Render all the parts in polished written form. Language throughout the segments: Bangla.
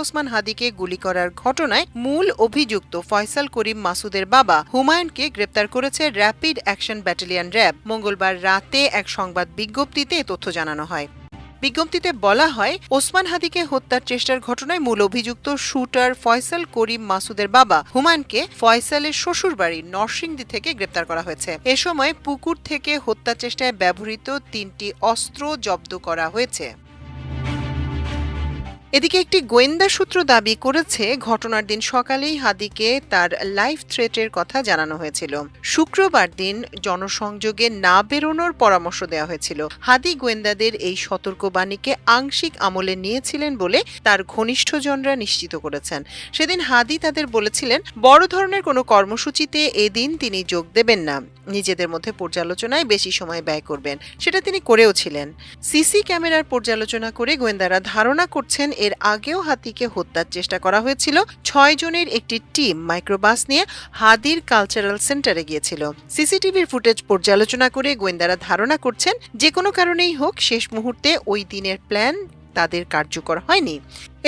ওসমান হাদিকে গুলি করার ঘটনায় মূল অভিযুক্ত ফয়সাল করিম মাসুদের বাবা হুমায়ুনকে গ্রেপ্তার করেছে র্যাপিড অ্যাকশন ব্যাটালিয়ন র্যাব। মঙ্গলবার রাতে এক সংবাদ বিজ্ঞপ্তিতে এ তথ্য জানানো হয়। বিজ্ঞপ্তিতে বলা হয়, ওসমান হাদিকে হত্যার চেষ্টার ঘটনায় মূল অভিযুক্ত শুটার ফয়সাল করিম মাসুদের বাবা হুমায়ুনকে ফয়সালের শ্বশুরবাড়ি নরসিংদী থেকে গ্রেপ্তার করা হয়েছে। এ সময় পুকুর থেকে হত্যা চেষ্টায় ব্যবহৃত ৩টি অস্ত্র জব্দ করা হয়েছে। এদিকে একটি গোয়েন্দা সূত্র দাবি করেছে, ঘটনার দিন সকালেই হাদিকে তার লাইফ থ্রেটের কথা জানানো হয়েছিল। শুক্রবার দিন জনসংযোগে না বেরোনোর পরামর্শ দেওয়া হয়েছিল। হাদি গোয়েন্দাদের এই সতর্কবাণীকে আংশিক আমলে নিয়েছিলেন বলে তার ঘনিষ্ঠজনরা নিশ্চিত করেছেন। সেদিন হাদি তাদের বলেছিলেন, বড় ধরনের কোনো কর্মসূচিতে এদিন তিনি যোগ দেবেন না, নিজেদের মধ্যে পর্যালোচনায় বেশি সময় ব্যয় করবেন। সেটা তিনি করেও ছিলেন। সিসি ক্যামেরার পর্যালোচনা করে গোয়েন্দারা ধারণা করছেন, এর আগেও হাদিকে হত্যার চেষ্টা করা হয়েছিল। ৬ জনের একটি টিম মাইক্রোবাস নিয়ে হাদির কালচারাল সেন্টারে গিয়েছিল। সিসিটিভির ফুটেজ পর্যালোচনা করে গোয়েন্দারা ধারণা করছেন, যে কোনো কারণেই হোক শেষ মুহূর্তে ওই দিনের প্ল্যান তাদের কার্যকর হয়নি।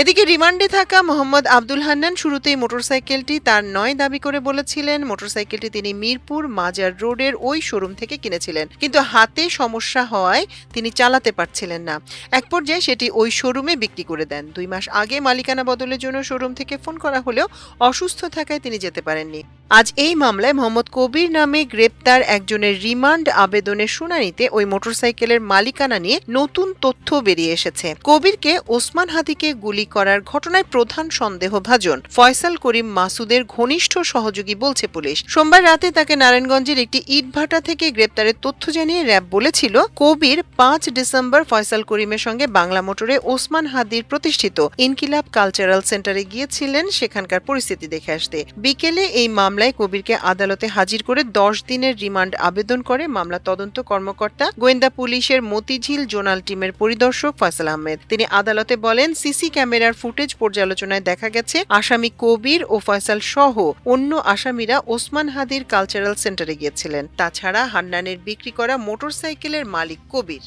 এদিকে রিমান্ডে থাকা মোহাম্মদ আব্দুল হান্নান শুরুতেই মোটরসাইকেলটি তার নয় দাবি করে বলেছিলেন। মোটরসাইকেলটি তিনি মিরপুর মাজার রোডের ওই শোরুম থেকে কিনেছিলেন, কিন্তু হাতে সমস্যা হওয়ায় তিনি চালাতে পারছিলেন না। এক পর্যায়ে সেটি ওই শোরুমে বিক্রি করে দেন। 2 মাস আগে মালিকানা বদলের জন্য শোরুম থেকে ফোন করা হলেও অসুস্থ থাকায় তিনি যেতে পারেননি। আজ এই মামলায় মোহাম্মদ কবির নামে গ্রেপ্তার একজনের রিমান্ড আবেদনের শুনানিতে ওই মোটরসাইকেলের মালিকানা নিয়ে নতুন তথ্য বেরিয়ে এসেছে। কবিরকে ওসমান হাদিকে গুলি করার ঘটনায় প্রধান সন্দেহভাজন ফয়সাল করিম মাসুদের ঘনিষ্ঠ সহযোগী বলছে পুলিশ। সোমবার রাতে তাকে নারায়ণগঞ্জের একটি ইটভাটা থেকে গ্রেপ্তারের তথ্য জানিয়ে র্যাব বলেছিল, কবির 5 ডিসেম্বর ফয়সাল করিমের সঙ্গে বাংলা মোটরে ওসমান হাদির প্রতিষ্ঠিত ইনকিলাব কালচারাল সেন্টারে গিয়েছিলেন সেখানকার পরিস্থিতি দেখে আসতে। বিকেলে এই মামলায় কবিরকে আদালতে হাজির করে 10 দিনের রিমান্ড আবেদন করে মামলা তদন্ত কর্মকর্তা গোয়েন্দা পুলিশের মতিঝিল জোনাল টিমের পরিদর্শক ফয়সাল আহমেদ। তিনি আদালতে বলেন, সিসি ক্যামেরার ফুটেজ পর্যালোচনায় দেখা গেছে আসামি কবির ও ফয়সাল সহ অন্য আসামিরা ওসমান হাদির কালচারাল সেন্টারে গিয়েছিলেন। তাছাড়া হান্নানের বিক্রি করা মোটরসাইকেলের মালিক কবির।